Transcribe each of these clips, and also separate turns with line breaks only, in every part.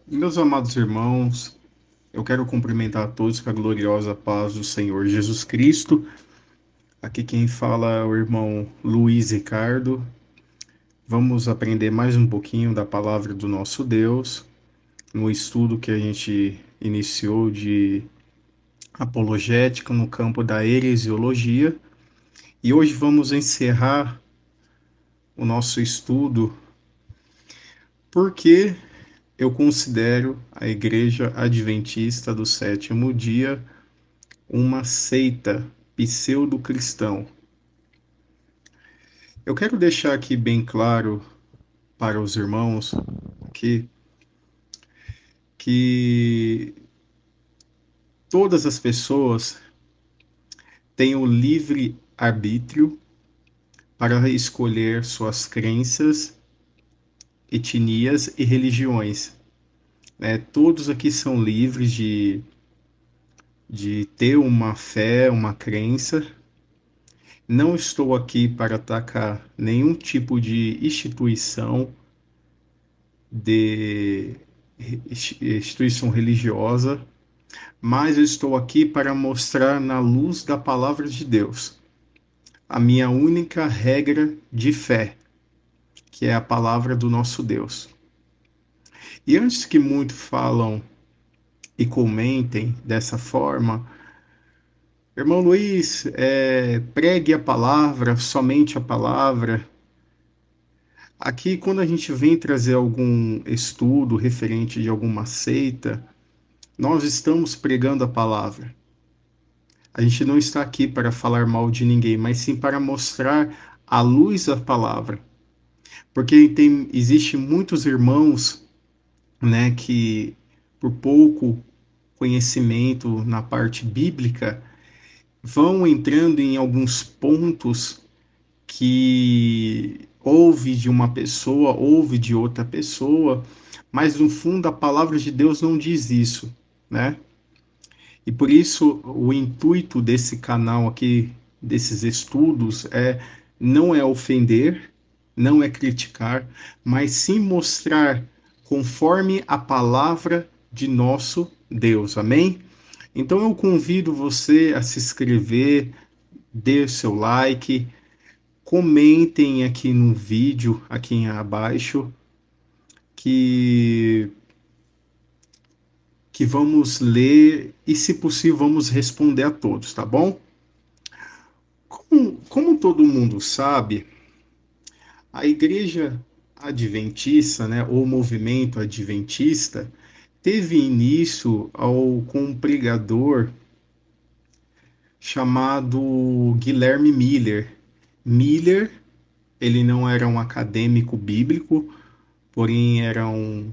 Meus amados irmãos, eu quero cumprimentar a todos com a gloriosa paz do Senhor Jesus Cristo. Aqui quem fala é o irmão Luiz Ricardo. Vamos aprender mais um pouquinho da palavra do nosso Deus no estudo que a gente iniciou de apologética no campo da heresiologia. E hoje vamos encerrar o nosso estudo porque eu considero a Igreja Adventista do Sétimo Dia uma seita pseudo-cristão. Eu quero deixar aqui bem claro para os irmãos que todas as pessoas têm o livre arbítrio para escolher suas crenças, etnias e religiões. Né? Todos aqui são livres de ter uma fé, uma crença. Não estou aqui para atacar nenhum tipo de de instituição religiosa, mas eu estou aqui para mostrar na luz da palavra de Deus a minha única regra de fé, que é a palavra do nosso Deus. E antes que muitos falam e comentem dessa forma, irmão Luiz, pregue a palavra, somente a palavra. Aqui, quando a gente vem trazer algum estudo referente de alguma seita, nós estamos pregando a palavra. A gente não está aqui para falar mal de ninguém, mas sim para mostrar a luz da palavra. Porque existe muitos irmãos, né, que por pouco conhecimento na parte bíblica vão entrando em alguns pontos que ouve de uma pessoa, ouve de outra pessoa, mas no fundo a palavra de Deus não diz isso, né? E por isso o intuito desse canal aqui, desses estudos, não é ofender, não é criticar, mas sim mostrar conforme a palavra de nosso Deus. Amém? Então eu convido você a se inscrever, dê o seu like, comentem aqui no vídeo, aqui abaixo, que que vamos ler e, se possível, vamos responder a todos, tá bom? Como todo mundo sabe, a Igreja Adventista, né, ou movimento adventista, teve início com um pregador chamado Guilherme Miller. Miller, ele não era um acadêmico bíblico, porém era um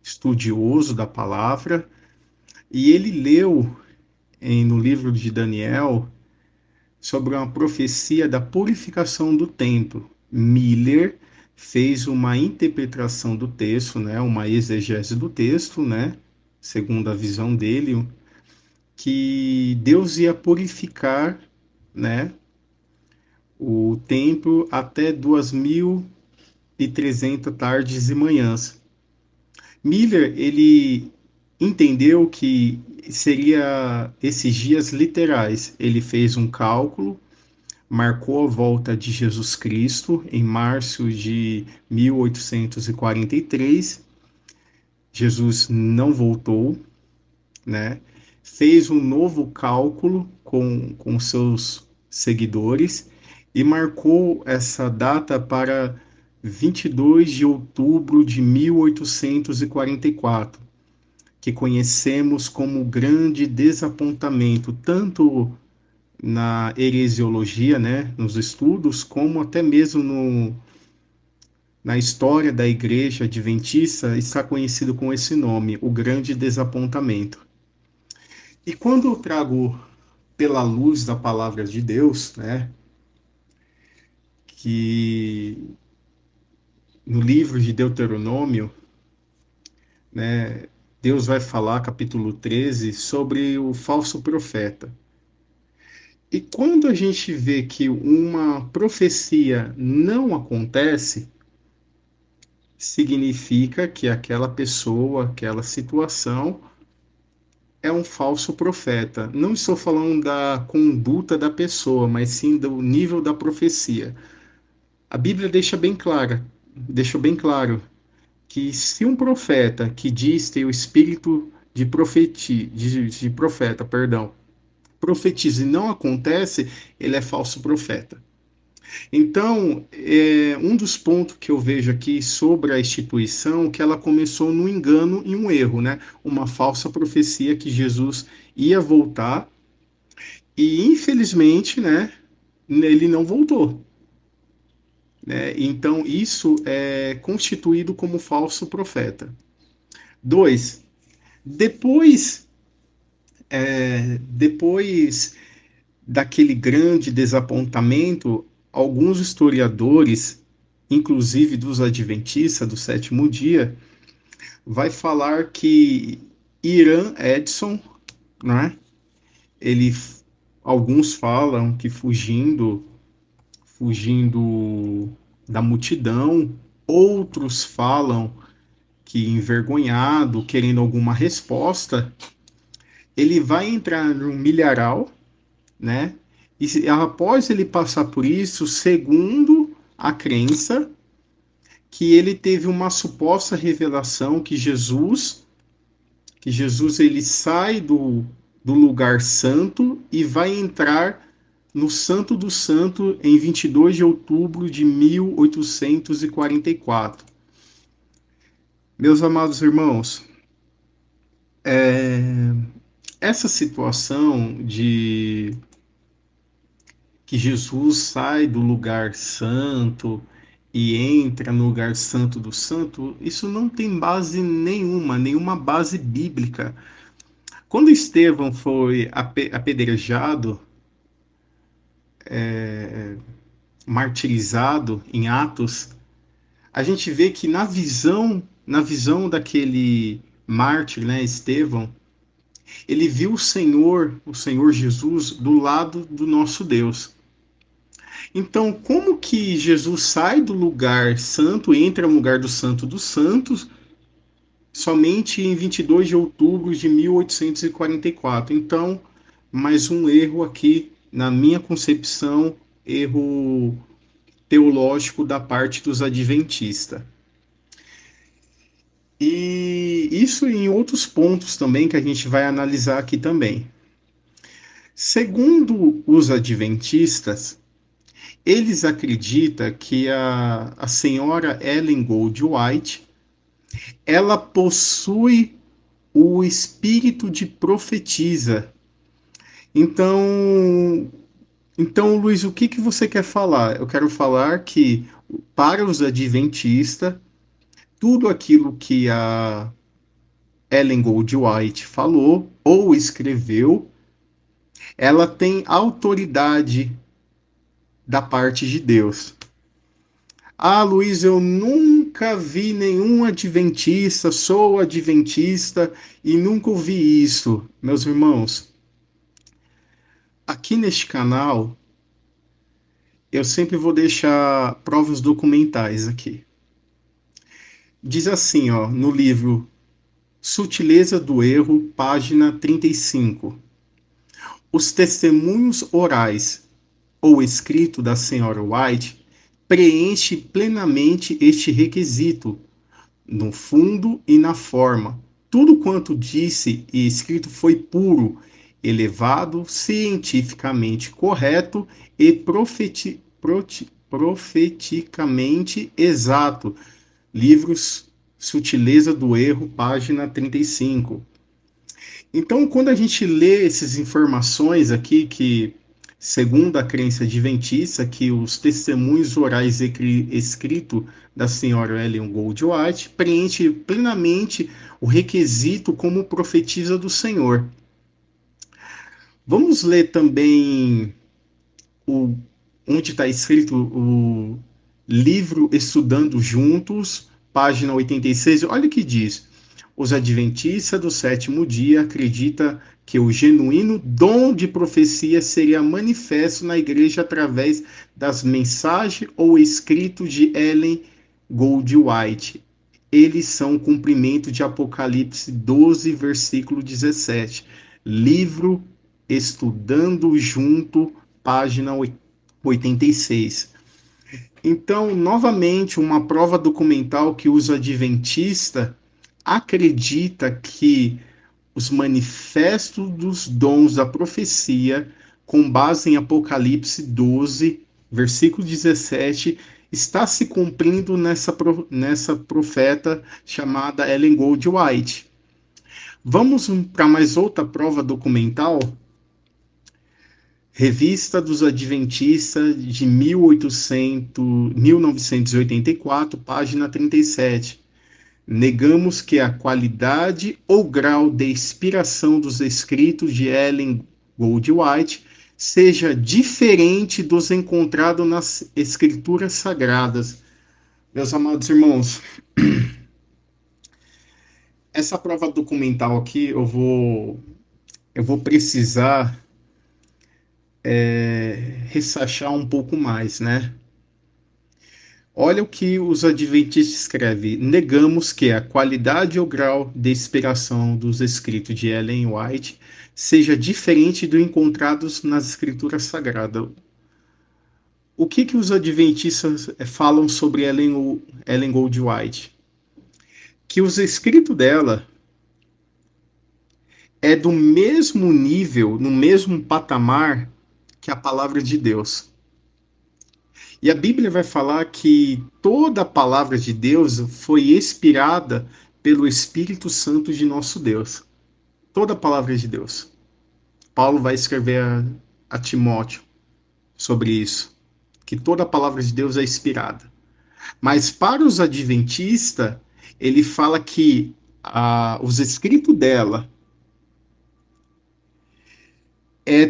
estudioso da palavra, e ele leu no livro de Daniel sobre uma profecia da purificação do templo. Miller fez uma interpretação do texto, né, uma exegese do texto, né, segundo a visão dele, que Deus ia purificar, né, o templo até 2300 tardes e manhãs. Miller, ele entendeu que seria esses dias literais. Ele fez um cálculo, marcou a volta de Jesus Cristo em março de 1843. Jesus não voltou, né? Fez um novo cálculo com seus seguidores e marcou essa data para 22 de outubro de 1844, que conhecemos como grande desapontamento, tanto na heresiologia, né, nos estudos, como até mesmo na história da Igreja Adventista, está conhecido com esse nome, o Grande Desapontamento. E quando eu trago pela luz da palavra de Deus, né, que no livro de Deuteronômio, né, Deus vai falar, capítulo 13, sobre o falso profeta. E quando a gente vê que uma profecia não acontece, significa que aquela pessoa, aquela situação é um falso profeta. Não estou falando da conduta da pessoa, mas sim do nível da profecia. A Bíblia deixa bem claro que se um profeta que diz ter o espírito de profeta, perdão, profetiza e não acontece, ele é falso profeta. Então, um dos pontos que eu vejo aqui sobre a instituição, que ela começou no engano e um erro, né? Uma falsa profecia que Jesus ia voltar e, infelizmente, né, ele não voltou, né? Então, isso é constituído como falso profeta. Dois, depois, depois daquele grande desapontamento, alguns historiadores, inclusive dos adventistas do sétimo dia, vai falar que Irã Edson, né? Ele, alguns falam que fugindo da multidão, outros falam que envergonhado, querendo alguma resposta, ele vai entrar no milharal, né? E após ele passar por isso, segundo a crença, que ele teve uma suposta revelação que Jesus ele sai do lugar santo e vai entrar no Santo do Santo em 22 de outubro de 1844. Meus amados irmãos, essa situação de que Jesus sai do lugar santo e entra no lugar santo do santo, isso não tem base nenhuma base bíblica. Quando Estevão foi apedrejado, martirizado em Atos, a gente vê que na visão daquele mártir, né, Estevão, ele viu o Senhor Jesus do lado do nosso Deus. Então, como que Jesus sai do lugar santo, entra no lugar do Santo dos Santos, somente em 22 de outubro de 1844? Então, mais um erro aqui, na minha concepção, erro teológico da parte dos adventistas. E isso em outros pontos também que a gente vai analisar aqui também. Segundo os adventistas, eles acreditam que a senhora Ellen Gold White, ela possui o espírito de profetisa. Então, Luiz, o que você quer falar? Eu quero falar que, para os adventistas, tudo aquilo que a Ellen Gold White falou ou escreveu, ela tem autoridade da parte de Deus. Ah, Luiz, eu nunca vi nenhum adventista, sou adventista e nunca ouvi isso. Meus irmãos, aqui neste canal, eu sempre vou deixar provas documentais aqui. Diz assim, ó, no livro Sutileza do Erro, página 35. Os testemunhos orais ou escrito da senhora White preenche plenamente este requisito, no fundo e na forma. Tudo quanto disse e escrito foi puro, elevado, cientificamente correto e profeticamente exato. Livros Sutileza do Erro, página 35. Então, quando a gente lê essas informações aqui, que, segundo a crença adventista, que os testemunhos orais escritos da senhora Ellen Gold White preenche plenamente o requisito como profetisa do Senhor. Vamos ler também onde está escrito o livro Estudando Juntos, página 86. Olha o que diz. Os adventistas do sétimo dia acreditam que o genuíno dom de profecia seria manifesto na igreja através das mensagens ou escritos de Ellen Gold White. eles são cumprimento de Apocalipse 12, versículo 17. Livro Estudando Junto, página 86. Então, novamente, uma prova documental que os adventistas acredita que os manifestos dos dons da profecia, com base em Apocalipse 12, versículo 17, está se cumprindo nessa profeta chamada Ellen Gold White. Vamos para mais outra prova documental? Revista dos Adventistas de 1984, página 37. Negamos que a qualidade ou grau de inspiração dos escritos de Ellen Gold White seja diferente dos encontrados nas escrituras sagradas. Meus amados irmãos, essa prova documental aqui eu vou precisar ressachar um pouco mais, né? Olha o que os adventistas escrevem. Negamos que a qualidade ou grau de inspiração dos escritos de Ellen White seja diferente do encontrados nas escrituras sagradas. O que os adventistas falam sobre Ellen Gold White? Que os escritos dela é do mesmo nível, no mesmo patamar que a palavra de Deus. E a Bíblia vai falar que toda a palavra de Deus foi inspirada pelo Espírito Santo de nosso Deus. Toda a palavra de Deus. Paulo vai escrever a Timóteo sobre isso, que toda a palavra de Deus é inspirada. Mas para os adventistas, ele fala que os escritos dela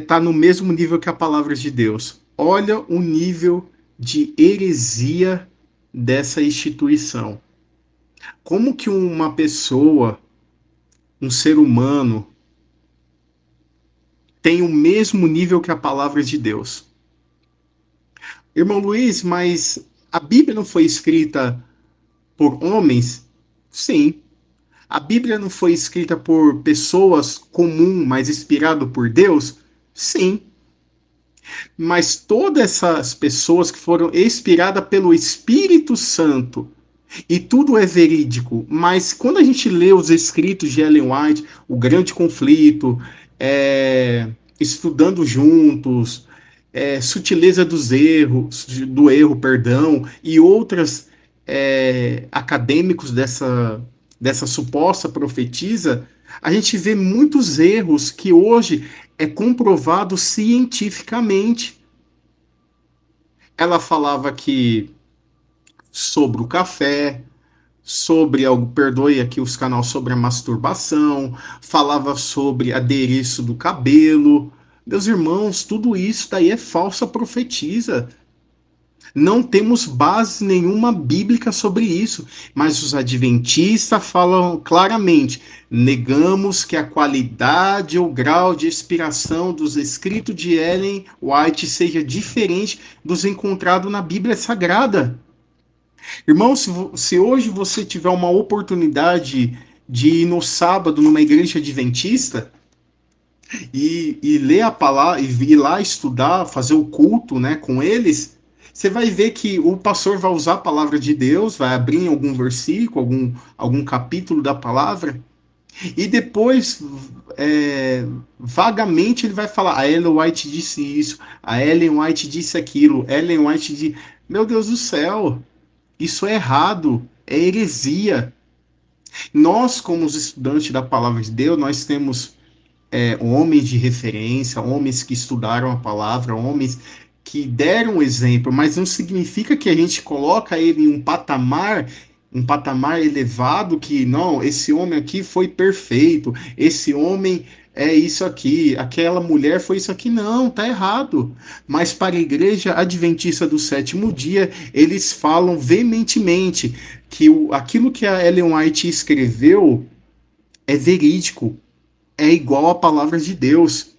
tá no mesmo nível que a palavra de Deus. Olha o nível de heresia dessa instituição. Como que uma pessoa, um ser humano, tem o mesmo nível que a palavra de Deus? Irmão Luiz, mas a Bíblia não foi escrita por homens? Sim. A Bíblia não foi escrita por pessoas comuns, mas inspirado por Deus? Sim. Mas todas essas pessoas que foram inspiradas pelo Espírito Santo, e tudo é verídico, mas quando a gente lê os escritos de Ellen White, O Grande Conflito, Estudando Juntos, Sutileza do Erro, perdão, e outras acadêmicos dessa suposta profetisa, a gente vê muitos erros que hoje é comprovado cientificamente. Ela falava que sobre o café, sobre algo, perdoe aqui os canais, sobre a masturbação, falava sobre adereço do cabelo. Meus irmãos, tudo isso daí é falsa profetisa. Não temos base nenhuma bíblica sobre isso, mas os adventistas falam claramente: negamos que a qualidade ou grau de inspiração dos escritos de Ellen White seja diferente dos encontrados na Bíblia Sagrada. Irmão, se hoje você tiver uma oportunidade de ir no sábado numa igreja adventista e ler a palavra, e ir lá estudar, fazer o culto, né, com eles, você vai ver que o pastor vai usar a palavra de Deus, vai abrir em algum versículo, algum capítulo da palavra, e depois, vagamente, ele vai falar: a Ellen White disse isso, a Ellen White disse aquilo, Ellen White disse... Meu Deus do céu, isso é errado, é heresia. Nós, como os estudantes da palavra de Deus, nós temos homens de referência, homens que estudaram a palavra, homens que deram exemplo, mas não significa que a gente coloca ele em um patamar elevado, que não, esse homem aqui foi perfeito, esse homem é isso aqui, aquela mulher foi isso aqui. Não, tá errado. Mas para a igreja adventista do sétimo dia, eles falam veementemente que aquilo que a Ellen White escreveu é verídico, é igual à palavra de Deus.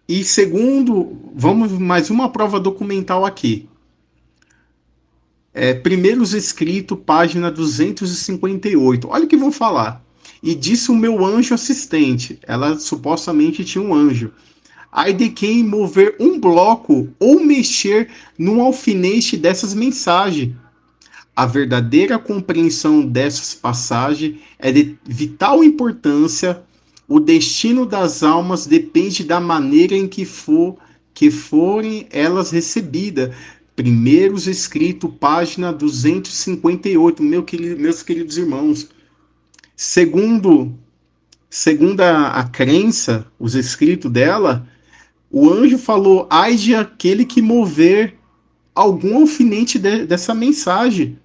E segundo, vamos mais uma prova documental aqui. Primeiros Escritos, página 258. Olha o que vou falar. E disse o meu anjo assistente, ela supostamente tinha um anjo, ai de quem mover um bloco ou mexer num alfinete dessas mensagens. A verdadeira compreensão dessas passagens é de vital importância. O destino das almas depende da maneira em que forem elas recebidas. Primeiros Escritos, página 258, meus queridos irmãos. Segundo, segundo a crença, os escritos dela, o anjo falou: ai de aquele que mover algum alfinete dessa mensagem,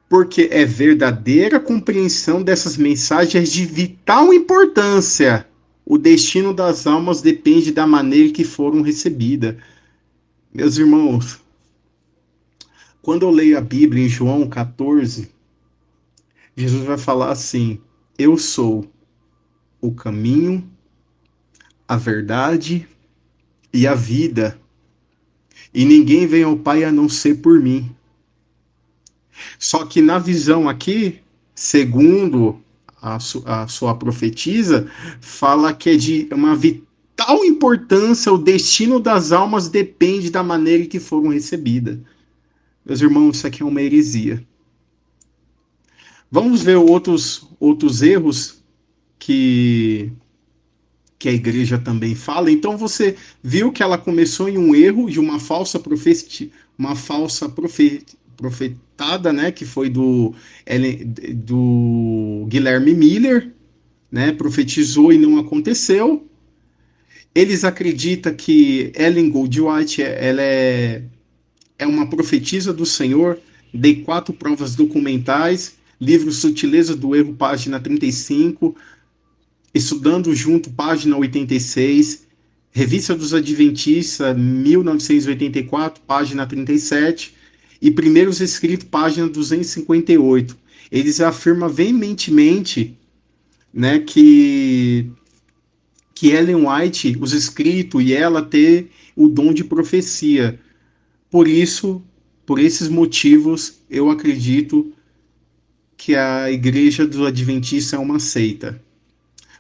porque é verdadeira compreensão dessas mensagens de vital importância. O destino das almas depende da maneira que foram recebidas. Meus irmãos, quando eu leio a Bíblia em João 14, Jesus vai falar assim: eu sou o caminho, a verdade e a vida, e ninguém vem ao Pai a não ser por mim. Só que na visão aqui, segundo a sua profetisa, fala que é de uma vital importância, o destino das almas depende da maneira em que foram recebidas. Meus irmãos, isso aqui é uma heresia. Vamos ver outros erros que, que a igreja também fala. Então você viu que ela começou em um erro de uma falsa profetada, né, que foi do Guilherme Miller, né, profetizou e não aconteceu. Eles acreditam que Ellen Goldwhite é uma profetisa do Senhor. Dei 4 provas documentais, livro Sutileza do Erro, página 35, Estudando Junto, página 86, Revista dos Adventistas, 1984, página 37, e Primeiros Escritos, página 258. Eles afirmam veementemente, né, que Ellen White, os escritos e ela ter o dom de profecia. Por isso, por esses motivos, eu acredito que a Igreja do Adventista é uma seita.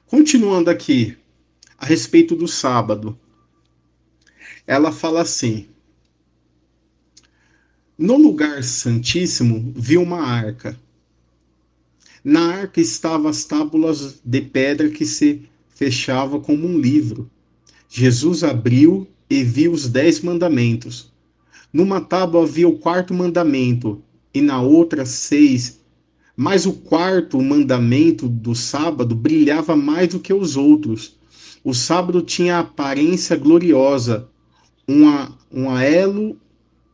Continuando aqui, a respeito do sábado, ela fala assim: no lugar santíssimo vi uma arca. Na arca estavam as tábuas de pedra que se fechavam como um livro. Jesus abriu e viu os 10 mandamentos. Numa tábua havia o 4º mandamento, e na outra 6. Mas o 4º mandamento do sábado brilhava mais do que os outros. O sábado tinha aparência gloriosa, um halo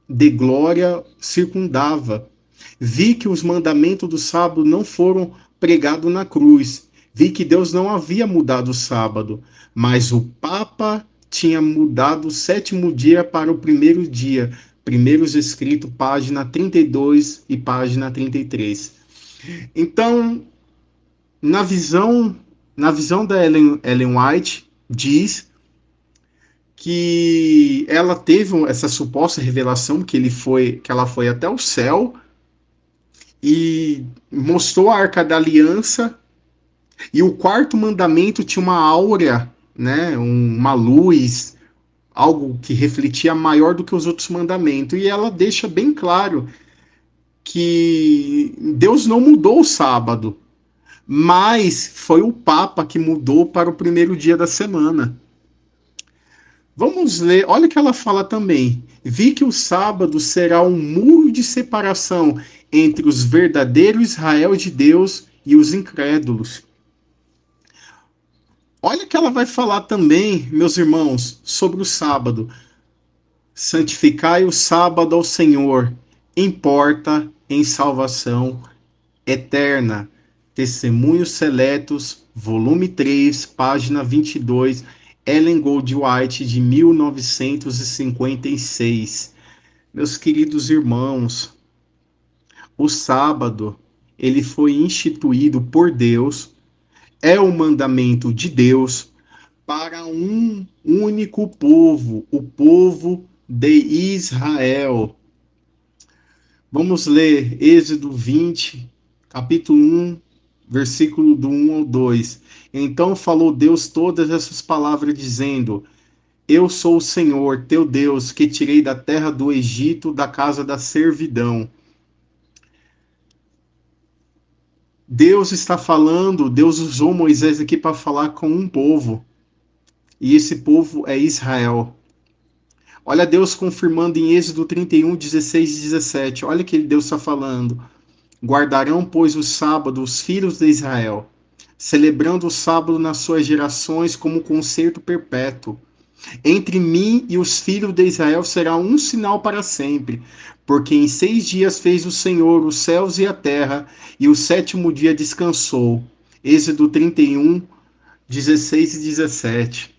de glória circundava. Vi que os mandamentos do sábado não foram pregados na cruz. Vi que Deus não havia mudado o sábado, mas o Papa tinha mudado o 7º dia para o 1º dia. Primeiros Escritos, página 32 e página 33. Então, na visão da Ellen White, diz que ela teve essa suposta revelação que ela foi até o céu e mostrou a Arca da Aliança, e o 4º mandamento tinha uma áurea, né, uma luz, algo que refletia maior do que os outros mandamentos, e ela deixa bem claro que Deus não mudou o sábado, mas foi o Papa que mudou para o 1º dia da semana. Vamos ler, olha o que ela fala também. Vi que o sábado será um muro de separação entre os verdadeiros Israel de Deus e os incrédulos. Olha o que ela vai falar também, meus irmãos, sobre o sábado. Santificai o sábado ao Senhor, importa em salvação eterna. Testemunhos Seletos, volume 3, página 22, Ellen Goldwhite, de 1956. Meus queridos irmãos, o sábado, ele foi instituído por Deus, é o mandamento de Deus para um único povo, o povo de Israel. Vamos ler Êxodo 20, capítulo 1, versículo do 1 ao 2. Então falou Deus todas essas palavras, dizendo: Eu sou o Senhor, teu Deus, que tirei da terra do Egito, da casa da servidão. Deus está falando, Deus usou Moisés aqui para falar com um povo, e esse povo é Israel. Olha Deus confirmando em Êxodo 31, 16 e 17. Olha que Deus está falando. Guardarão, pois, o sábado os filhos de Israel, celebrando o sábado nas suas gerações como concerto perpétuo. Entre mim e os filhos de Israel será um sinal para sempre, porque em 6 dias fez o Senhor os céus e a terra, e o sétimo dia descansou. Êxodo 31, 16 e 17.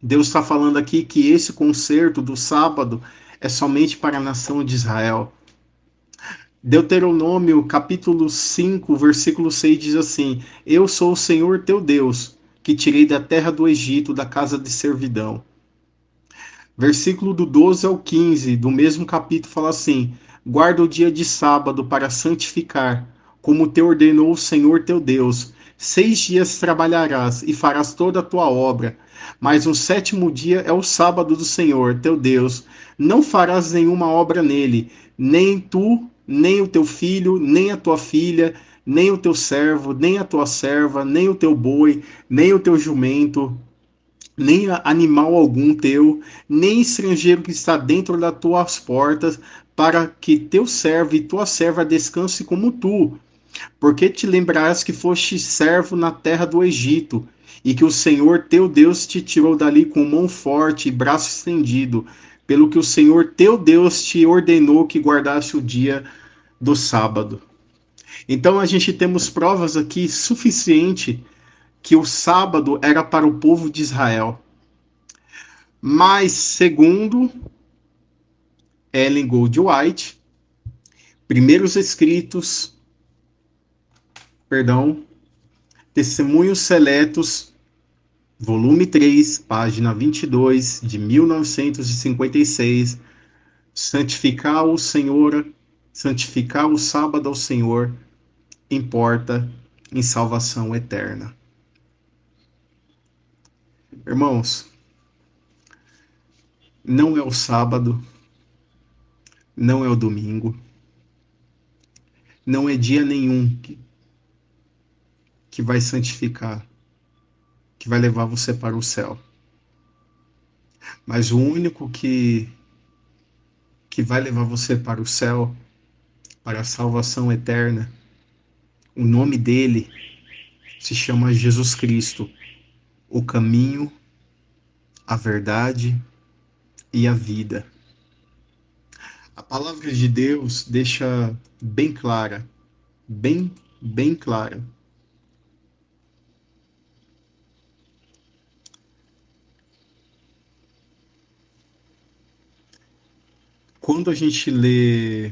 Deus está falando aqui que esse concerto do sábado é somente para a nação de Israel. Deuteronômio capítulo 5, versículo 6 diz assim: Eu sou o Senhor teu Deus, que tirei da terra do Egito, da casa de servidão. Versículo do 12 ao 15 do mesmo capítulo fala assim: Guarda o dia de sábado para santificar, como te ordenou o Senhor teu Deus. 6 dias trabalharás e farás toda a tua obra, mas o sétimo dia é o sábado do Senhor teu Deus. Não farás nenhuma obra nele, nem tu, nem o teu filho, nem a tua filha, nem o teu servo, nem a tua serva, nem o teu boi, nem o teu jumento, nem animal algum teu, nem estrangeiro que está dentro das tuas portas, para que teu servo e tua serva descanse como tu, porque te lembrarás que foste servo na terra do Egito, e que o Senhor teu Deus te tirou dali com mão forte e braço estendido, pelo que o Senhor teu Deus te ordenou que guardasse o dia do sábado. Então a gente temos provas aqui suficiente que o sábado era para o povo de Israel. Mas, segundo Ellen Goldwhite, primeiros escritos, perdão, Testemunhos Seletos, volume 3, página 22, de 1956, santificar o Senhor, santificar o sábado ao Senhor, importa em salvação eterna. Irmãos, não é o sábado, não é o domingo, não é dia nenhum que vai santificar, que vai levar você para o céu. Mas o único que vai levar você para o céu, para a salvação eterna, o nome dele se chama Jesus Cristo, o caminho, a verdade e a vida. A palavra de Deus deixa bem clara, bem clara. Quando a gente lê,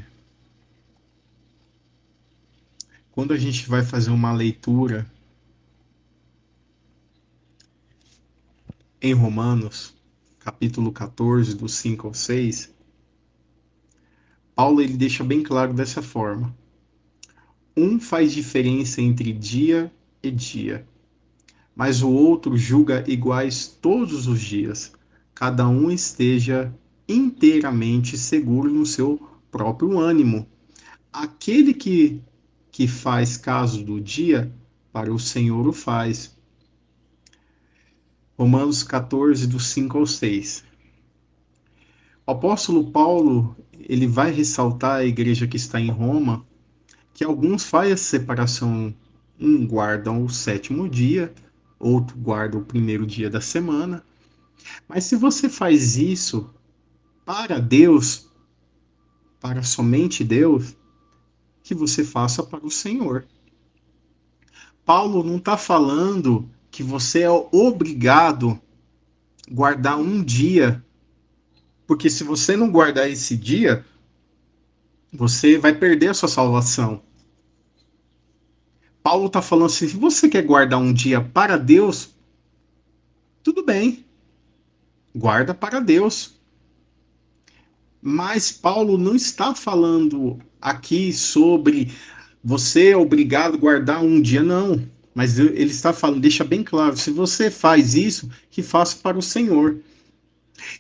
quando a gente vai fazer uma leitura em Romanos, capítulo 14, do 5 ao 6, Paulo ele deixa bem claro dessa forma. Um faz diferença entre dia e dia, mas o outro julga iguais todos os dias. Cada um esteja inteiramente seguro no seu próprio ânimo. Aquele que faz caso do dia, para o Senhor o faz. Romanos 14, do 5 ao 6. O apóstolo Paulo, ele vai ressaltar a igreja que está em Roma, que alguns fazem a separação, um guardam o sétimo dia, outro guarda o primeiro dia da semana. Mas se você faz isso para Deus, para somente Deus, que você faça para o Senhor. Paulo não está falando que você é obrigado a guardar um dia, porque se você não guardar esse dia, você vai perder a sua salvação. Paulo está falando assim, se você quer guardar um dia para Deus, tudo bem, guarda para Deus. Mas Paulo não está falando aqui sobre você é obrigado a guardar um dia, não. Mas ele está falando, deixa bem claro, se você faz isso, que faça para o Senhor.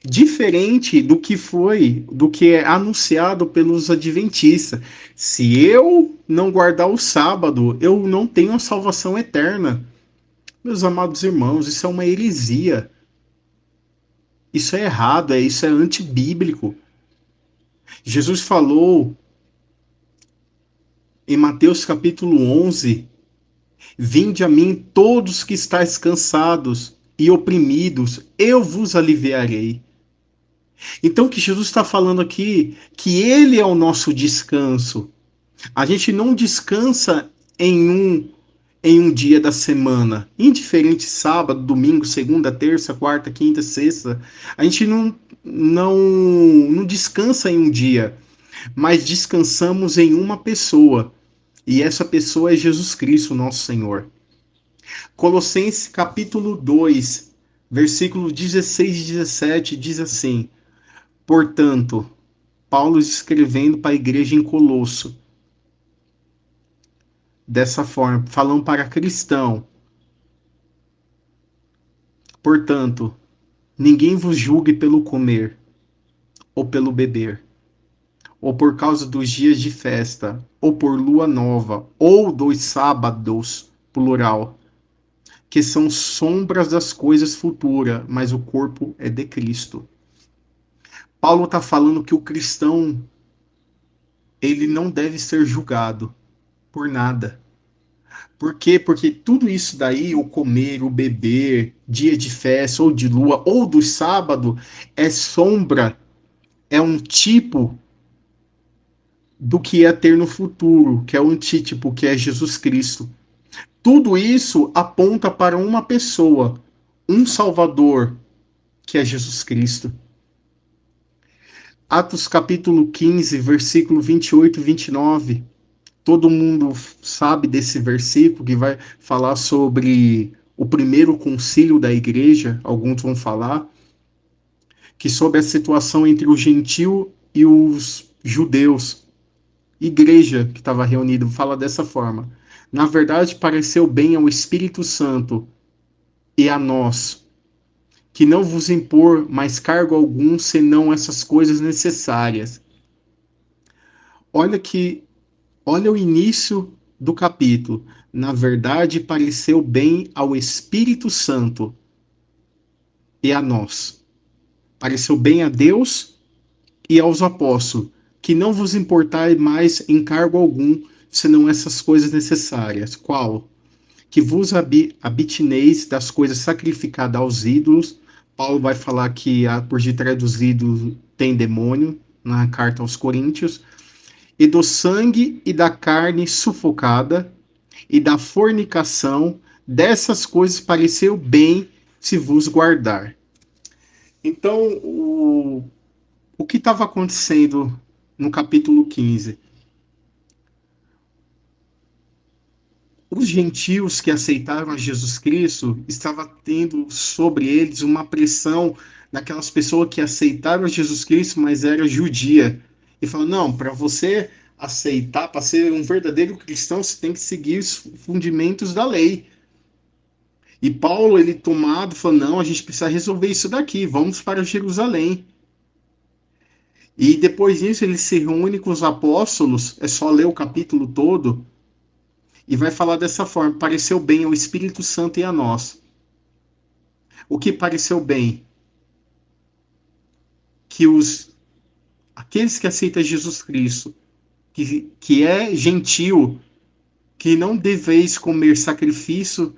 Diferente do que é anunciado pelos adventistas. Se eu não guardar o sábado, eu não tenho a salvação eterna. Meus amados irmãos, isso é uma heresia. Isso é errado, isso é antibíblico. Jesus falou em Mateus capítulo 11: Vinde a mim todos que estáis cansados e oprimidos, eu vos aliviarei. Então, o que Jesus está falando aqui, que Ele é o nosso descanso. A gente não descansa em um dia da semana, indiferente sábado, domingo, segunda, terça, quarta, quinta, sexta. A gente não descansa em um dia, mas descansamos em uma pessoa. E essa pessoa é Jesus Cristo, nosso Senhor. Colossenses capítulo 2, versículo 16 e 17 diz assim: Portanto, Paulo escrevendo para a igreja em Colosso, dessa forma, falando para cristão. Portanto, ninguém vos julgue pelo comer, ou pelo beber, ou por causa dos dias de festa, ou por lua nova, ou dos sábados, plural, que são sombras das coisas futuras, mas o corpo é de Cristo. Paulo está falando que o cristão ele não deve ser julgado por nada. Por quê? Porque tudo isso daí, o comer, o beber, dia de festa, ou de lua, ou do sábado, é sombra, é um tipo do que é ter no futuro, que é o antítipo, que é Jesus Cristo. Tudo isso aponta para uma pessoa, um Salvador, que é Jesus Cristo. Atos capítulo 15, versículo 28 e 29. Todo mundo sabe desse versículo que vai falar sobre o primeiro concílio da igreja, alguns vão falar, que sobre a situação entre o gentil e os judeus. Igreja que estava reunida fala dessa forma. Na verdade, pareceu bem ao Espírito Santo e a nós, que não vos impor mais cargo algum, senão essas coisas necessárias. Olha que Olha o início do capítulo. Na verdade, pareceu bem ao Espírito Santo e a nós. Pareceu bem a Deus e aos apóstolos, que não vos importai mais em cargo algum, senão essas coisas necessárias. Qual? Que vos abstineis das coisas sacrificadas aos ídolos. Paulo vai falar que por detrás dos ídolos tem demônio, na carta aos Coríntios, e do sangue e da carne sufocada, e da fornicação, dessas coisas pareceu bem se vos guardar. Então, o que estava acontecendo no capítulo 15? Os gentios que aceitaram a Jesus Cristo estavam tendo sobre eles uma pressão daquelas pessoas que aceitaram a Jesus Cristo, mas era judia. E falou, não, para você aceitar, para ser um verdadeiro cristão, você tem que seguir os fundamentos da lei. E Paulo, ele tomado, falou, não, a gente precisa resolver isso daqui, vamos para Jerusalém. E depois disso ele se reúne com os apóstolos, é só ler o capítulo todo, e vai falar dessa forma: pareceu bem ao Espírito Santo e a nós. O que pareceu bem? Que aqueles que aceitam Jesus Cristo, que é gentil, que não deveis comer sacrifício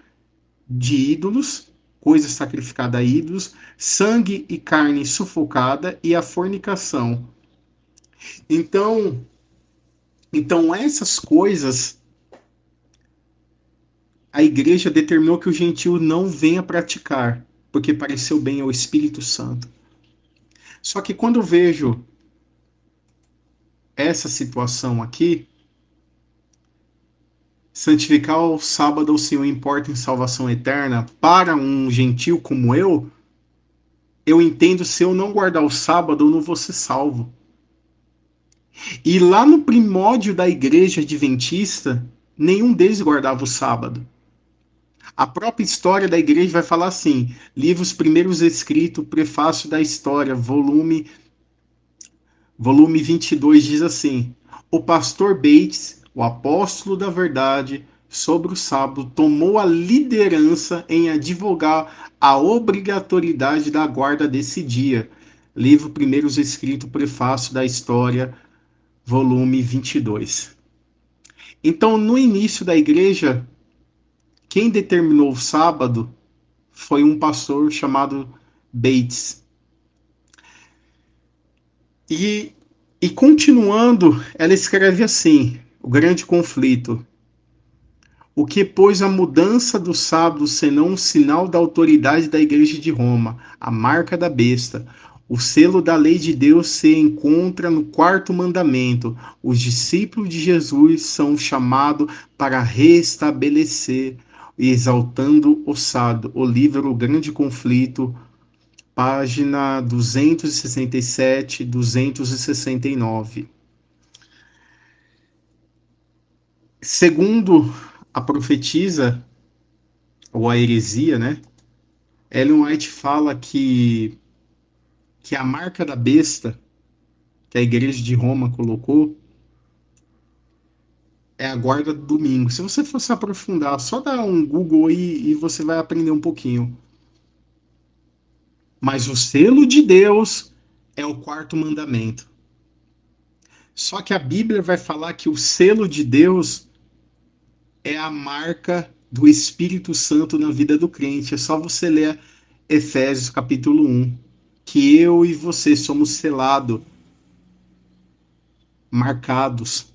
de ídolos, coisas sacrificadas a ídolos, sangue e carne sufocada e a fornicação. Então essas coisas a igreja determinou que o gentio não venha praticar, porque pareceu bem ao Espírito Santo. Só que quando eu vejo essa situação aqui, santificar o sábado ao Senhor importa em salvação eterna para um gentio como eu entendo, se eu não guardar o sábado, eu não vou ser salvo. E lá no primórdio da igreja adventista, nenhum deles guardava o sábado. A própria história da igreja vai falar assim: livros primeiros escritos, prefácio da história, volume 22 diz assim: o pastor Bates, o apóstolo da verdade sobre o sábado, tomou a liderança em advogar a obrigatoriedade da guarda desse dia. Livro primeiros escrito, prefácio da história, volume 22. Então, no início da igreja, quem determinou o sábado foi um pastor chamado Bates. E, e continuando, ela escreve assim: o grande conflito. O que pôs a mudança do sábado senão um sinal da autoridade da Igreja de Roma, a marca da besta. O selo da lei de Deus se encontra no quarto mandamento. Os discípulos de Jesus são chamados para restabelecer, exaltando o sábado. O livro O Grande Conflito, página 267, 269. Segundo a profetisa, ou a heresia, né? Ellen White fala que a marca da besta que a igreja de Roma colocou é a guarda do domingo. Se você fosse aprofundar, só dá um Google aí e você vai aprender um pouquinho. Mas o selo de Deus é o quarto mandamento. Só que a Bíblia vai falar que o selo de Deus é a marca do Espírito Santo na vida do crente. É só você ler Efésios capítulo 1, que eu e você somos selados, marcados,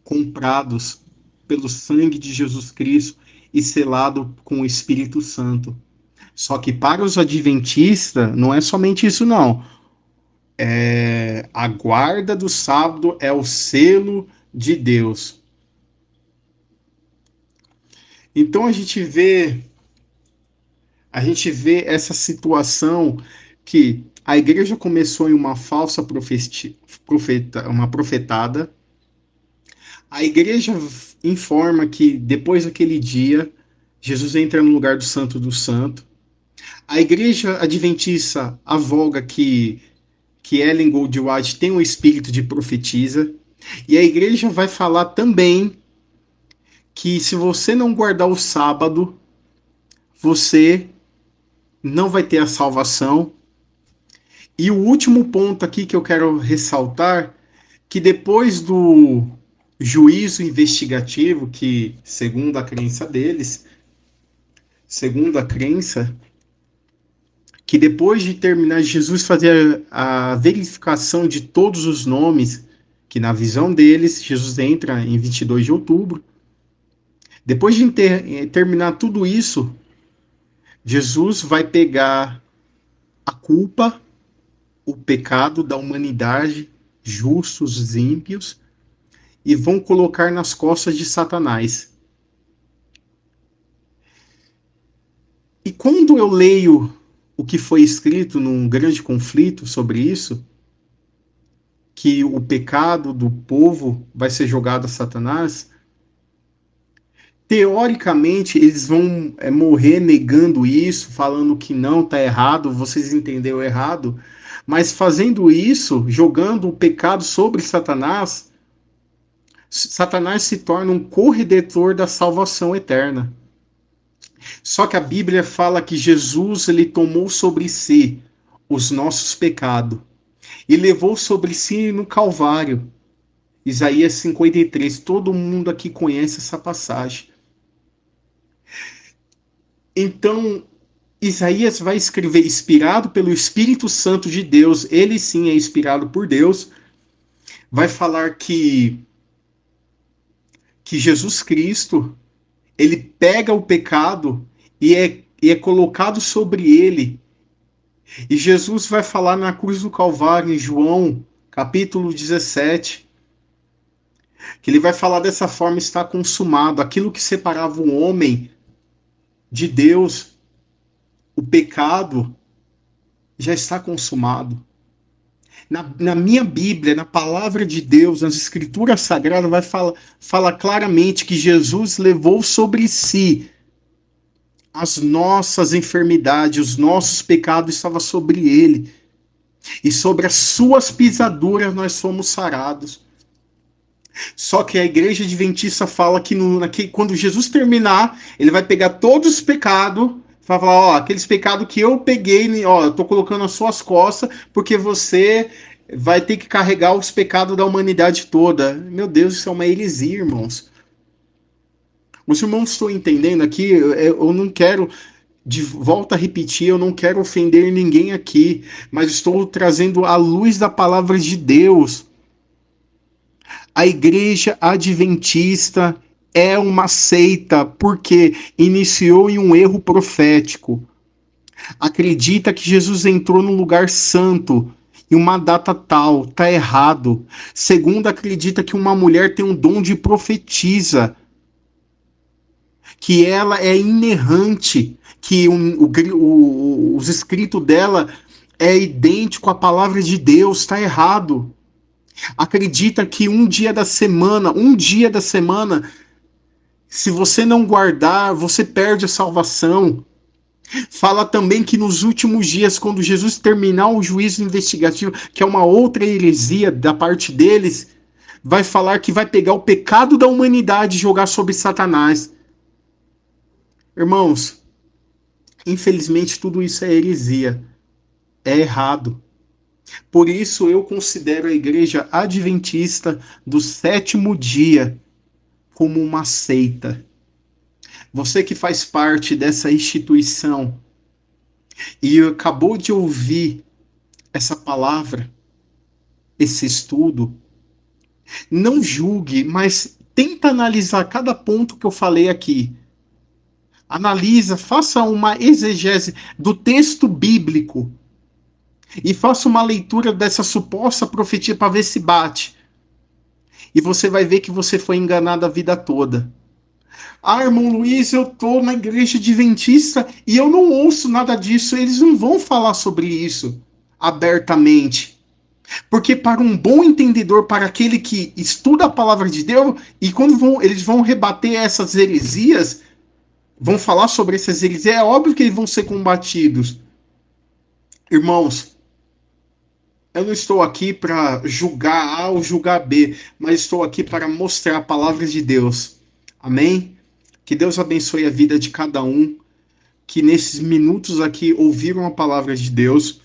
comprados pelo sangue de Jesus Cristo e selado com o Espírito Santo. Só que para os adventistas não é somente isso não. A guarda do sábado é o selo de Deus. Então a gente vê essa situação que a igreja começou em uma falsa uma profetada. A igreja informa que depois daquele dia Jesus entra no lugar do Santo do Santo. A igreja adventista avoga que Ellen Gold White tem um espírito de profetisa. E a igreja vai falar também que se você não guardar o sábado, você não vai ter a salvação. E o último ponto aqui que eu quero ressaltar, que depois do juízo investigativo, que segundo a crença deles, segundo a crença, que depois de terminar Jesus fazer a verificação de todos os nomes, que na visão deles, Jesus entra em 22 de outubro, depois de terminar tudo isso, Jesus vai pegar a culpa, o pecado da humanidade, justos, ímpios, e vão colocar nas costas de Satanás. E quando eu leio o que foi escrito num grande conflito sobre isso, que o pecado do povo vai ser jogado a Satanás, teoricamente eles vão morrer negando isso, falando que não, está errado, vocês entenderam errado, mas fazendo isso, jogando o pecado sobre Satanás, Satanás se torna um corredentor da salvação eterna. Só que a Bíblia fala que Jesus ele tomou sobre si os nossos pecados e levou sobre si no Calvário. Isaías 53, todo mundo aqui conhece essa passagem. Então, Isaías vai escrever, inspirado pelo Espírito Santo de Deus, ele sim é inspirado por Deus, vai falar que Jesus Cristo, ele pega o pecado e é colocado sobre ele. E Jesus vai falar na cruz do Calvário, em João, capítulo 17, que ele vai falar dessa forma: está consumado. Aquilo que separava o homem de Deus, o pecado, já está consumado. Na minha Bíblia, na palavra de Deus, nas escrituras sagradas, fala claramente que Jesus levou sobre si as nossas enfermidades, os nossos pecados estavam sobre ele. E sobre as suas pisaduras nós fomos sarados. Só que a igreja adventista fala que quando Jesus terminar, ele vai pegar todos os pecados, vai falar, ó, aqueles pecados que eu peguei, ó, eu tô colocando nas suas costas, porque você vai ter que carregar os pecados da humanidade toda. Meu Deus, isso é uma heresia, irmãos. Os irmãos estão entendendo aqui, eu não quero, de volta a repetir, eu não quero ofender ninguém aqui, mas estou trazendo a luz da palavra de Deus. A igreja adventista é uma seita porque iniciou em um erro profético. Acredita que Jesus entrou no lugar santo em uma data tal, tá errado. Segundo, acredita que uma mulher tem um dom de profetiza, que ela é inerrante, que os escritos dela é idêntico à palavra de Deus, tá errado. Acredita que um dia da semana, se você não guardar, você perde a salvação. Fala também que nos últimos dias, quando Jesus terminar o juízo investigativo, que é uma outra heresia da parte deles, vai falar que vai pegar o pecado da humanidade e jogar sobre Satanás. Irmãos, infelizmente tudo isso é heresia, é errado. Por isso eu considero a igreja adventista do sétimo dia como uma seita. Você que faz parte dessa instituição e acabou de ouvir essa palavra, esse estudo, não julgue, mas tenta analisar cada ponto que eu falei aqui. Analisa, faça uma exegese do texto bíblico e faça uma leitura dessa suposta profecia para ver se bate. E você vai ver que você foi enganado a vida toda. Ah, irmão Luiz, eu tô na igreja adventista e eu não ouço nada disso. Eles não vão falar sobre isso abertamente. Porque para um bom entendedor, para aquele que estuda a palavra de Deus, e quando eles vão rebater essas heresias, vão falar sobre essas heresias, é óbvio que eles vão ser combatidos. Irmãos, eu não estou aqui para julgar A ou julgar B, mas estou aqui para mostrar a palavra de Deus. Amém? Que Deus abençoe a vida de cada um que nesses minutos aqui ouviram a palavra de Deus.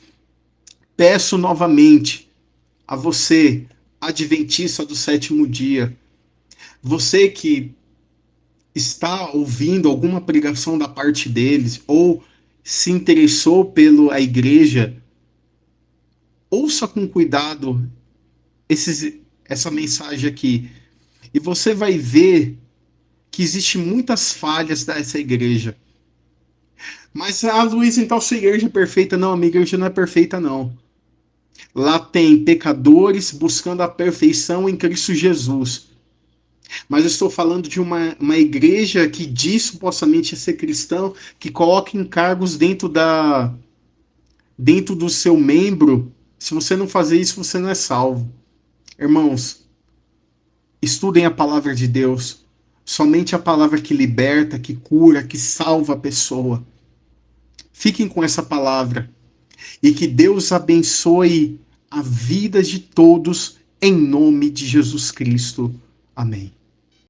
Peço novamente a você, adventista do sétimo dia, você que está ouvindo alguma pregação da parte deles ou se interessou pela igreja, ouça com cuidado essa mensagem aqui e você vai ver que existem muitas falhas dessa igreja. Mas, Luiz, então sua igreja é perfeita? Não, a minha igreja não é perfeita, não. Lá tem pecadores buscando a perfeição em Cristo Jesus. Mas eu estou falando de uma igreja que diz supostamente ser cristão, que coloca encargos dentro do seu membro. Se você não fazer isso, você não é salvo. Irmãos, estudem a palavra de Deus. Somente a palavra que liberta, que cura, que salva a pessoa. Fiquem com essa palavra. E que Deus abençoe a vida de todos, em nome de Jesus Cristo. Amém.